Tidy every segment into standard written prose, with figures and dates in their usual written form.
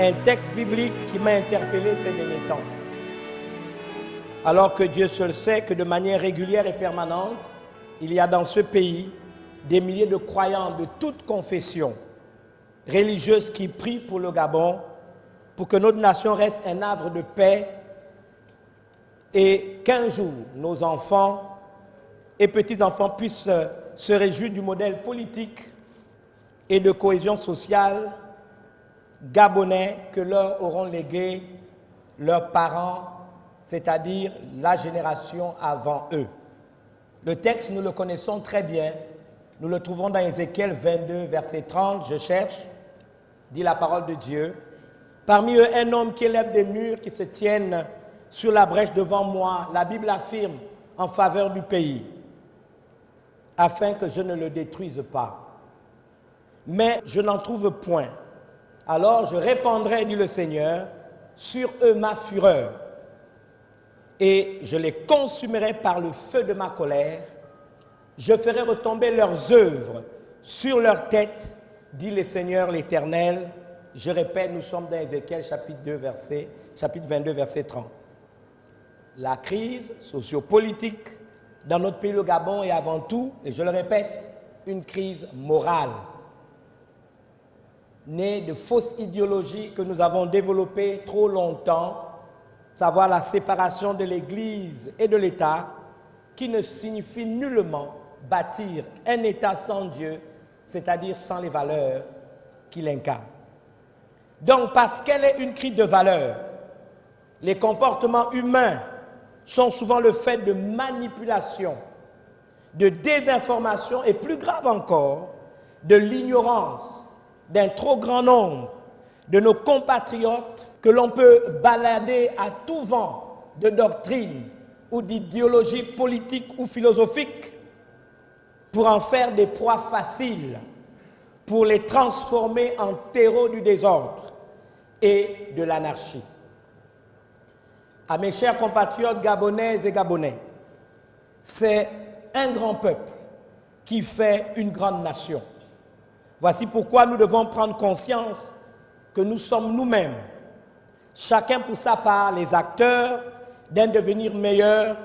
un texte biblique qui m'a interpellé ces derniers temps. Alors que Dieu seul sait que de manière régulière et permanente, il y a dans ce pays des milliers de croyants de toutes confessions religieuses qui prient pour le Gabon, pour que notre nation reste un havre de paix et qu'un jour, nos enfants et petits-enfants puissent se réjouir du modèle politique et de cohésion sociale gabonais que leur auront légué leurs parents, c'est-à-dire la génération avant eux. Le texte, nous le connaissons très bien. Nous le trouvons dans Ézéchiel 22, verset 30. Je cherche, dit la parole de Dieu. Parmi eux, un homme qui élève des murs qui se tiennent sur la brèche devant moi. La Bible affirme en faveur du pays, afin que je ne le détruise pas. Mais je n'en trouve point. Alors je répandrai, dit le Seigneur, sur eux ma fureur, et je les consumerai par le feu de ma colère. Je ferai retomber leurs œuvres sur leurs têtes, dit le Seigneur l'Éternel. Je répète, nous sommes dans Ézéchiel chapitre 22, verset 30. La crise sociopolitique dans notre pays, le Gabon, est avant tout, et je le répète, une crise morale, née de fausses idéologies que nous avons développées trop longtemps, savoir la séparation de l'Église et de l'État, qui ne signifie nullement bâtir un État sans Dieu, c'est-à-dire sans les valeurs qu'il incarne. Donc, parce qu'elle est une crise de valeurs, les comportements humains sont souvent le fait de manipulation, de désinformation et, plus grave encore, de l'ignorance d'un trop grand nombre de nos compatriotes que l'on peut balader à tout vent de doctrine ou d'idéologie politique ou philosophique pour en faire des proies faciles, pour les transformer en terreau du désordre et de l'anarchie. À mes chers compatriotes gabonaises et gabonais, c'est un grand peuple qui fait une grande nation. Voici pourquoi nous devons prendre conscience que nous sommes nous-mêmes, chacun pour sa part, les acteurs d'un devenir meilleur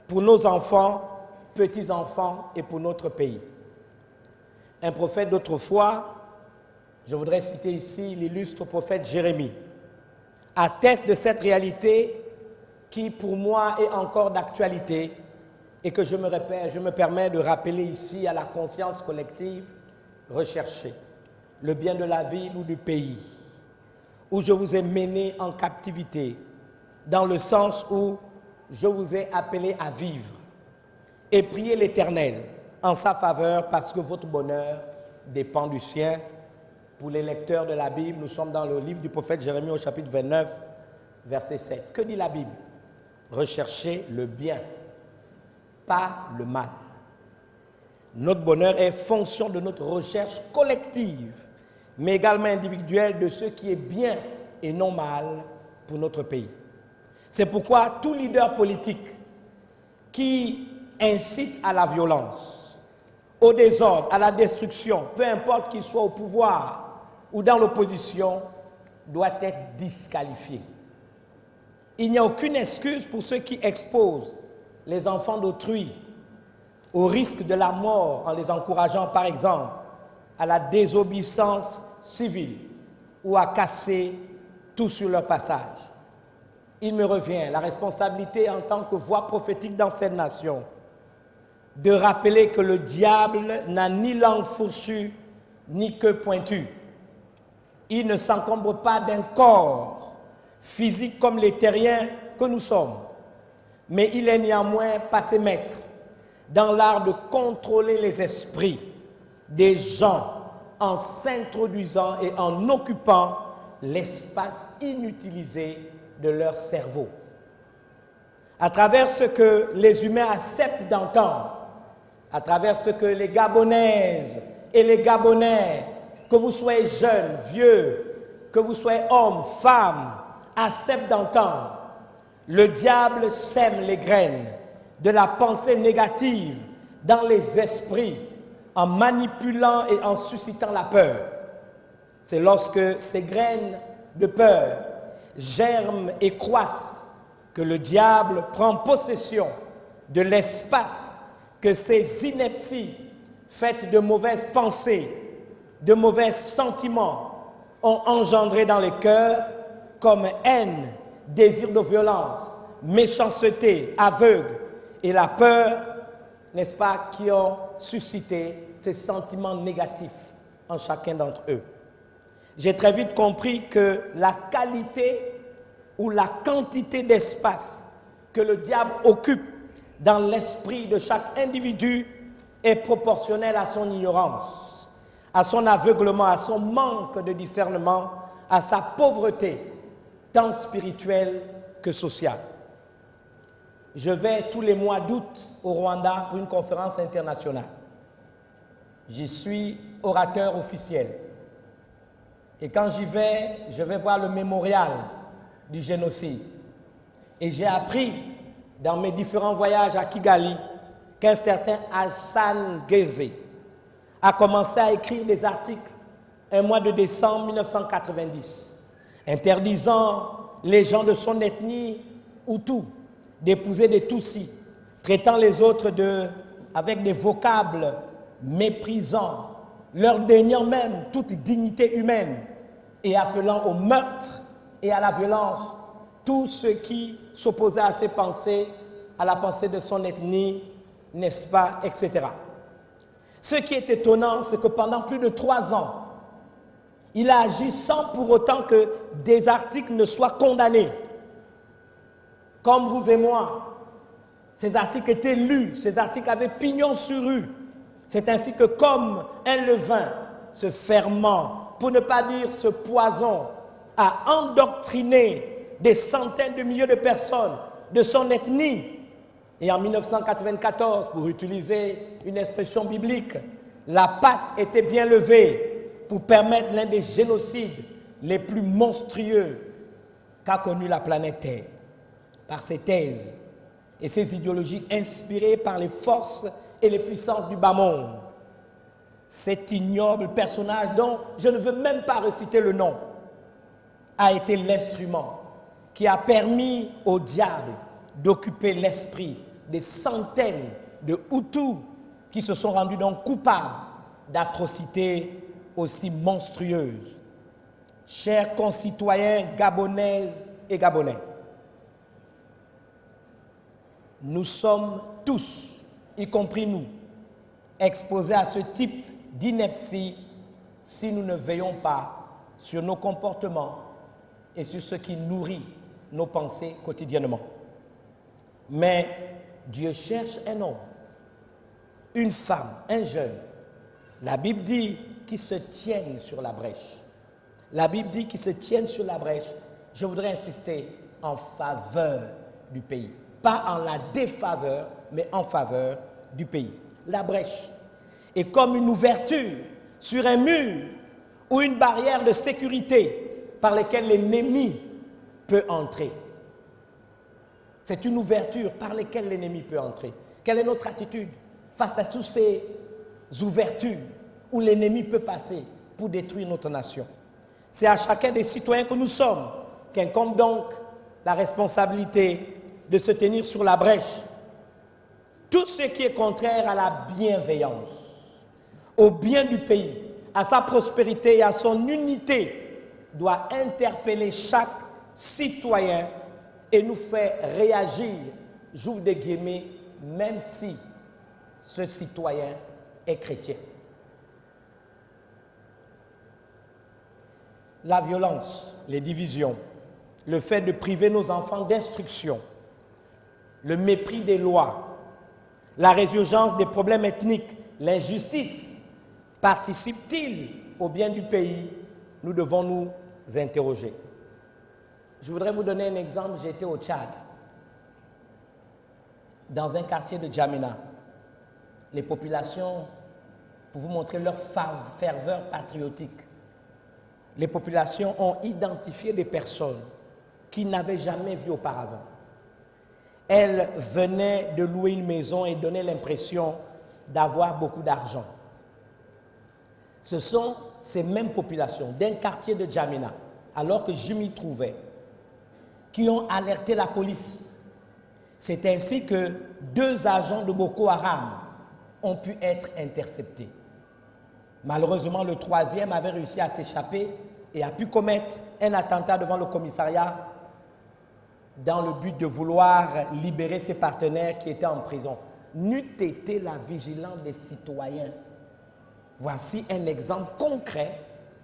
pour nos enfants, petits-enfants et pour notre pays. Un prophète d'autrefois, je voudrais citer ici l'illustre prophète Jérémie, atteste de cette réalité qui pour moi est encore d'actualité et que je me permets de rappeler ici à la conscience collective. Recherchez le bien de la ville ou du pays où je vous ai mené en captivité, dans le sens où je vous ai appelé à vivre, et priez l'Éternel en sa faveur parce que votre bonheur dépend du sien. Pour les lecteurs de la Bible, nous sommes dans le livre du prophète Jérémie au chapitre 29, verset 7. Que dit la Bible? Recherchez le bien, pas le mal. Notre bonheur est fonction de notre recherche collective, mais également individuelle de ce qui est bien et non mal pour notre pays. C'est pourquoi tout leader politique qui incite à la violence, au désordre, à la destruction, peu importe qu'il soit au pouvoir ou dans l'opposition, doit être disqualifié. Il n'y a aucune excuse pour ceux qui exposent les enfants d'autrui au risque de la mort en les encourageant, par exemple, à la désobéissance civile ou à casser tout sur leur passage. Il me revient la responsabilité en tant que voix prophétique dans cette nation de rappeler que le diable n'a ni langue fourchue ni queue pointue. Il ne s'encombre pas d'un corps physique comme les terriens que nous sommes, mais il est néanmoins passé maître dans l'art de contrôler les esprits des gens en s'introduisant et en occupant l'espace inutilisé de leur cerveau. À travers ce que les humains acceptent d'entendre, à travers ce que les Gabonaises et les Gabonais, que vous soyez jeunes, vieux, que vous soyez hommes, femmes, acceptent d'entendre, le diable sème les graines de la pensée négative dans les esprits en manipulant et en suscitant la peur. C'est lorsque ces graines de peur germent et croissent, que le diable prend possession de l'espace que ces inepties faites de mauvaises pensées, de mauvais sentiments ont engendré dans les cœurs, comme haine, désir de violence, méchanceté, aveugle et la peur, n'est-ce pas, qui ont suscité ces sentiments négatifs en chacun d'entre eux. J'ai très vite compris que la qualité ou la quantité d'espace que le diable occupe dans l'esprit de chaque individu est proportionnelle à son ignorance, à son aveuglement, à son manque de discernement, à sa pauvreté, tant spirituelle que sociale. Je vais tous les mois d'août au Rwanda pour une conférence internationale. J'y suis orateur officiel. Et quand j'y vais, je vais voir le mémorial du génocide. Et j'ai appris dans mes différents voyages à Kigali qu'un certain Hassan Geze a commencé à écrire des articles un mois de décembre 1990, interdisant les gens de son ethnie Hutu d'épouser des Tutsis, traitant les autres avec des vocables méprisants, leur déniant même toute dignité humaine et appelant au meurtre et à la violence tous ceux qui s'opposaient à ses pensées, à la pensée de son ethnie, n'est-ce pas, etc. Ce qui est étonnant, c'est que pendant plus de 3 ans, il a agi sans pour autant que des articles ne soient condamnés. Comme vous et moi, ces articles étaient lus, ces articles avaient pignon sur rue. C'est ainsi que comme un levain, ce ferment, pour ne pas dire ce poison, a endoctriné des centaines de milliers de personnes de son ethnie. Et en 1994, pour utiliser une expression biblique, la patte était bien levée pour permettre l'un des génocides les plus monstrueux qu'a connu la planète Terre. Par ses thèses et ses idéologies inspirées par les forces et les puissances du bas monde. Cet ignoble personnage dont je ne veux même pas reciter le nom a été l'instrument qui a permis au diable d'occuper l'esprit des centaines de Hutus qui se sont rendus donc coupables d'atrocités aussi monstrueuses. Chers concitoyens gabonaises et gabonais, nous sommes tous, y compris nous, exposés à ce type d'ineptie si nous ne veillons pas sur nos comportements et sur ce qui nourrit nos pensées quotidiennement. Mais Dieu cherche un homme, une femme, un jeune. La Bible dit qu'ils se tiennent sur la brèche. La Bible dit qu'ils se tiennent sur la brèche. Je voudrais insister en faveur du pays. Pas en la défaveur, mais en faveur du pays. La brèche est comme une ouverture sur un mur ou une barrière de sécurité par laquelle l'ennemi peut entrer. C'est une ouverture par laquelle l'ennemi peut entrer. Quelle est notre attitude face à toutes ces ouvertures où l'ennemi peut passer pour détruire notre nation? C'est à chacun des citoyens que nous sommes qu'incombe donc la responsabilité de se tenir sur la brèche. Tout ce qui est contraire à la bienveillance, au bien du pays, à sa prospérité et à son unité doit interpeller chaque citoyen et nous faire réagir, j'ouvre des guillemets, même si ce citoyen est chrétien. La violence, les divisions, le fait de priver nos enfants d'instruction, le mépris des lois, la résurgence des problèmes ethniques, l'injustice, participent-ils au bien du pays? Nous devons nous interroger. Je voudrais vous donner un exemple. J'étais au Tchad, dans un quartier de Djamena. Les populations, pour vous montrer leur ferveur patriotique, les populations ont identifié des personnes qu'ils n'avaient jamais vues auparavant. Elles venaient de louer une maison et donnaient l'impression d'avoir beaucoup d'argent. Ce sont ces mêmes populations d'un quartier de Djamena, alors que je m'y trouvais, qui ont alerté la police. C'est ainsi que 2 agents de Boko Haram ont pu être interceptés. Malheureusement, le 3e avait réussi à s'échapper et a pu commettre un attentat devant le commissariat dans le but de vouloir libérer ses partenaires qui étaient en prison. N'eût été la vigilance des citoyens. Voici un exemple concret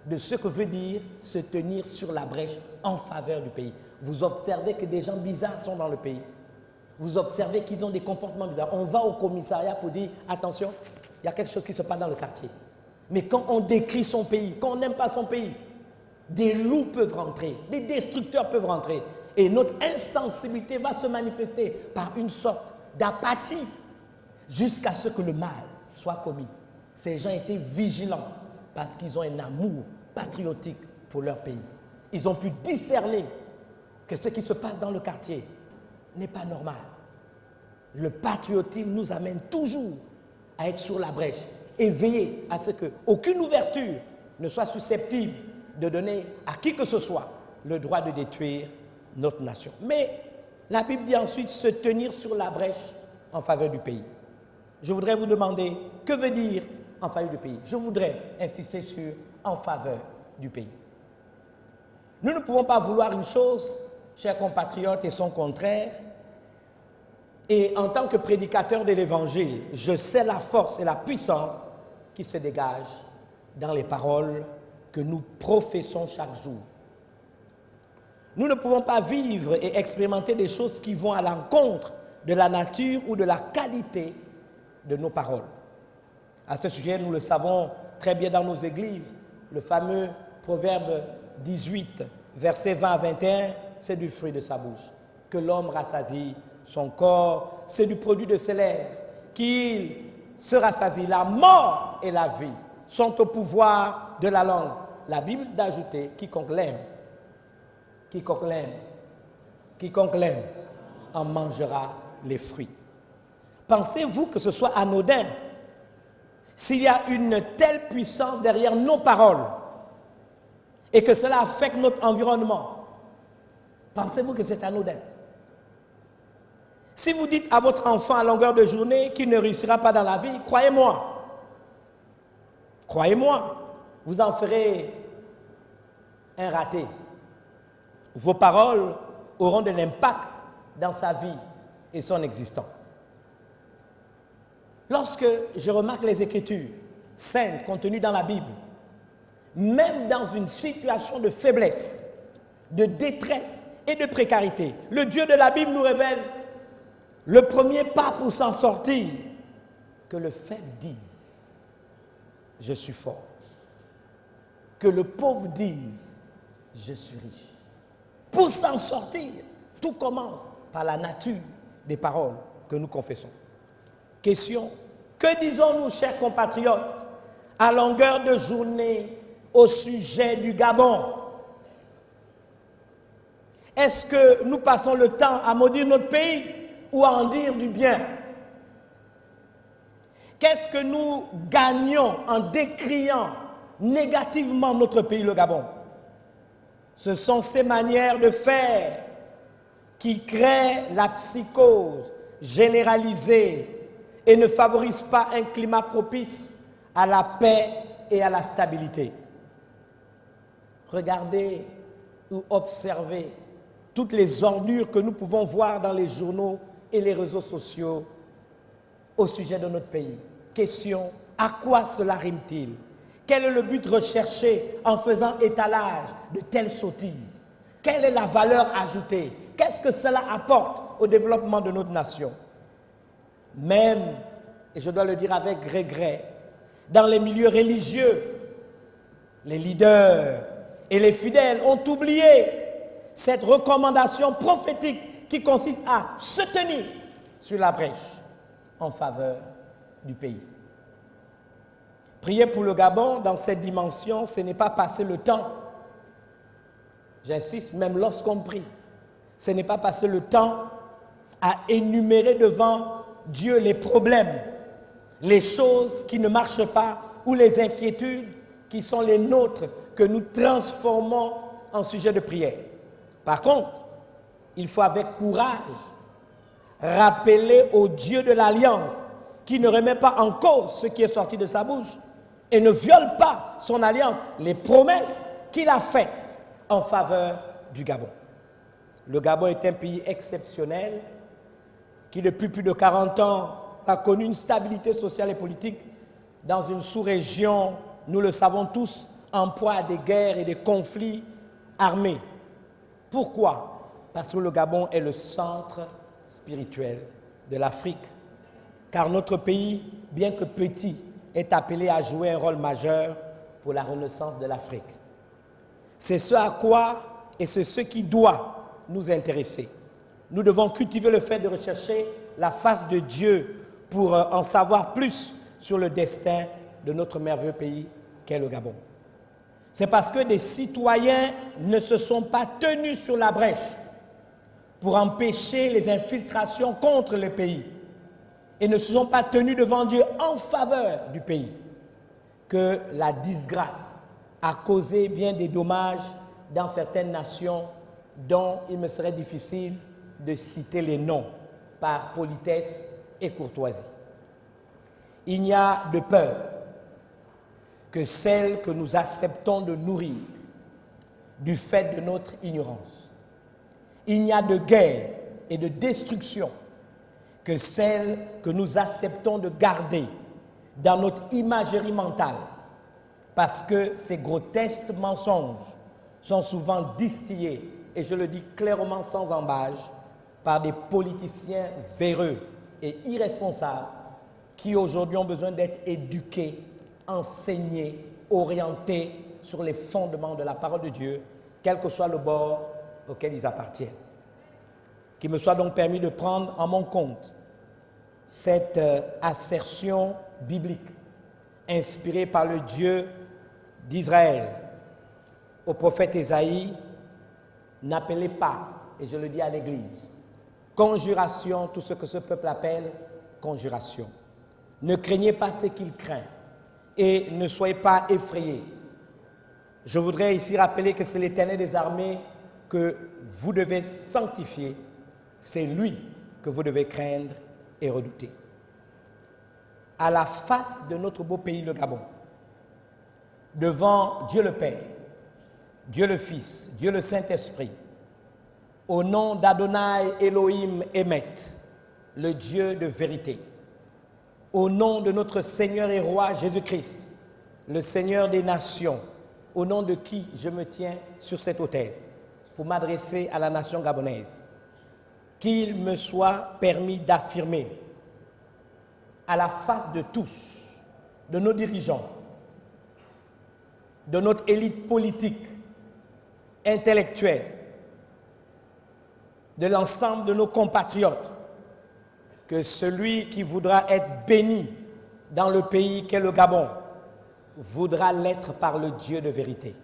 de ce que veut dire se tenir sur la brèche en faveur du pays. Vous observez que des gens bizarres sont dans le pays. Vous observez qu'ils ont des comportements bizarres. On va au commissariat pour dire, attention, il y a quelque chose qui se passe dans le quartier. Mais quand on décrit son pays, quand on n'aime pas son pays, des loups peuvent rentrer, des destructeurs peuvent rentrer. Et notre insensibilité va se manifester par une sorte d'apathie jusqu'à ce que le mal soit commis. Ces gens étaient vigilants parce qu'ils ont un amour patriotique pour leur pays. Ils ont pu discerner que ce qui se passe dans le quartier n'est pas normal. Le patriotisme nous amène toujours à être sur la brèche et veiller à ce qu'aucune ouverture ne soit susceptible de donner à qui que ce soit le droit de détruire notre nation. Mais la Bible dit ensuite se tenir sur la brèche en faveur du pays. Je voudrais vous demander, que veut dire en faveur du pays? Je voudrais insister sur en faveur du pays. Nous ne pouvons pas vouloir une chose, chers compatriotes, et son contraire. Et en tant que prédicateur de l'Évangile, je sais la force et la puissance qui se dégagent dans les paroles que nous professons chaque jour. Nous ne pouvons pas vivre et expérimenter des choses qui vont à l'encontre de la nature ou de la qualité de nos paroles. À ce sujet, nous le savons très bien dans nos églises, le fameux proverbe 18, versets 20 à 21, c'est du fruit de sa bouche que l'homme rassasie son corps, c'est du produit de ses lèvres qu'il se rassasie. La mort et la vie sont au pouvoir de la langue. La Bible d'ajouter, quiconque l'aime en mangera les fruits. Pensez-vous que ce soit anodin s'il y a une telle puissance derrière nos paroles et que cela affecte notre environnement? Pensez-vous que c'est anodin? Si vous dites à votre enfant à longueur de journée qu'il ne réussira pas dans la vie, croyez-moi, vous en ferez un raté. Vos paroles auront de l'impact dans sa vie et son existence. Lorsque je remarque les Écritures saintes contenues dans la Bible, même dans une situation de faiblesse, de détresse et de précarité, le Dieu de la Bible nous révèle le premier pas pour s'en sortir, que le faible dise « Je suis fort », que le pauvre dise « Je suis riche ». Pour s'en sortir, tout commence par la nature des paroles que nous confessons. Question, que disons-nous, chers compatriotes, à longueur de journée au sujet du Gabon? Est-ce que nous passons le temps à maudire notre pays ou à en dire du bien? Qu'est-ce que nous gagnons en décriant négativement notre pays, le Gabon? Ce sont ces manières de faire qui créent la psychose généralisée et ne favorisent pas un climat propice à la paix et à la stabilité. Regardez ou observez toutes les ordures que nous pouvons voir dans les journaux et les réseaux sociaux au sujet de notre pays. Question, à quoi cela rime-t-il? Quel est le but recherché en faisant étalage de telles sottises? Quelle est la valeur ajoutée? Qu'est-ce que cela apporte au développement de notre nation? Même, et je dois le dire avec regret, dans les milieux religieux, les leaders et les fidèles ont oublié cette recommandation prophétique qui consiste à se tenir sur la brèche en faveur du pays. Prier pour le Gabon dans cette dimension, ce n'est pas passer le temps. J'insiste, même lorsqu'on prie, ce n'est pas passer le temps à énumérer devant Dieu les problèmes, les choses qui ne marchent pas ou les inquiétudes qui sont les nôtres, que nous transformons en sujet de prière. Par contre, il faut avec courage rappeler au Dieu de l'Alliance qui ne remet pas en cause ce qui est sorti de sa bouche et ne viole pas son alliance, les promesses qu'il a faites en faveur du Gabon. Le Gabon est un pays exceptionnel qui, depuis plus de 40 ans, a connu une stabilité sociale et politique dans une sous-région, nous le savons tous, en proie à des guerres et des conflits armés. Pourquoi? Parce que le Gabon est le centre spirituel de l'Afrique. Car notre pays, bien que petit, est appelé à jouer un rôle majeur pour la renaissance de l'Afrique. C'est ce à quoi et c'est ce qui doit nous intéresser. Nous devons cultiver le fait de rechercher la face de Dieu pour en savoir plus sur le destin de notre merveilleux pays qu'est le Gabon. C'est parce que des citoyens ne se sont pas tenus sur la brèche pour empêcher les infiltrations contre le pays et ne se sont pas tenus devant Dieu en faveur du pays que la disgrâce a causé bien des dommages dans certaines nations dont il me serait difficile de citer les noms par politesse et courtoisie. Il n'y a de peur que celle que nous acceptons de nourrir du fait de notre ignorance. Il n'y a de guerre et de destruction que celle que nous acceptons de garder dans notre imagerie mentale, parce que ces grotesques mensonges sont souvent distillés, et je le dis clairement sans embâche, par des politiciens véreux et irresponsables qui aujourd'hui ont besoin d'être éduqués, enseignés, orientés sur les fondements de la parole de Dieu, quel que soit le bord auquel ils appartiennent. Qu'il me soit donc permis de prendre en mon compte cette assertion biblique inspirée par le Dieu d'Israël au prophète Ésaïe: n'appelez pas, et je le dis à l'Église, conjuration, tout ce que ce peuple appelle conjuration. Ne craignez pas ce qu'il craint et ne soyez pas effrayés. Je voudrais ici rappeler que c'est l'Éternel des armées que vous devez sanctifier. C'est lui que vous devez craindre et redouter. À la face de notre beau pays, le Gabon, devant Dieu le Père, Dieu le Fils, Dieu le Saint-Esprit, au nom d'Adonai Elohim Emet, le Dieu de vérité, au nom de notre Seigneur et Roi Jésus-Christ, le Seigneur des nations, au nom de qui je me tiens sur cet autel pour m'adresser à la nation gabonaise, qu'il me soit permis d'affirmer à la face de tous, de nos dirigeants, de notre élite politique, intellectuelle, de l'ensemble de nos compatriotes, que celui qui voudra être béni dans le pays qu'est le Gabon voudra l'être par le Dieu de vérité.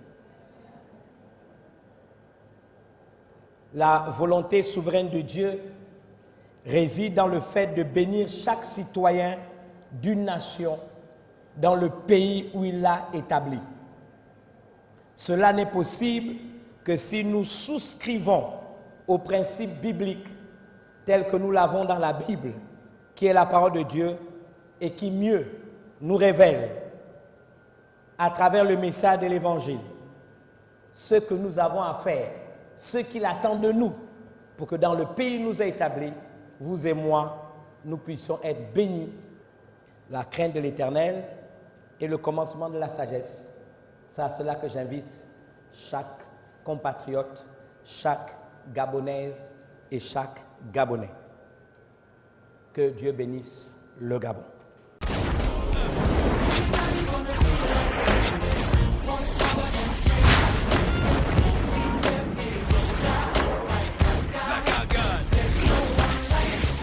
La volonté souveraine de Dieu réside dans le fait de bénir chaque citoyen d'une nation dans le pays où il l'a établi. Cela n'est possible que si nous souscrivons aux principes bibliques tels que nous l'avons dans la Bible, qui est la parole de Dieu et qui mieux nous révèle à travers le message de l'Évangile ce que nous avons à faire, ce qu'il attend de nous pour que dans le pays où nous a établi, vous et moi, nous puissions être bénis. La crainte de l'Éternel est le commencement de la sagesse. C'est à cela que j'invite chaque compatriote, chaque Gabonaise et chaque Gabonais. Que Dieu bénisse le Gabon.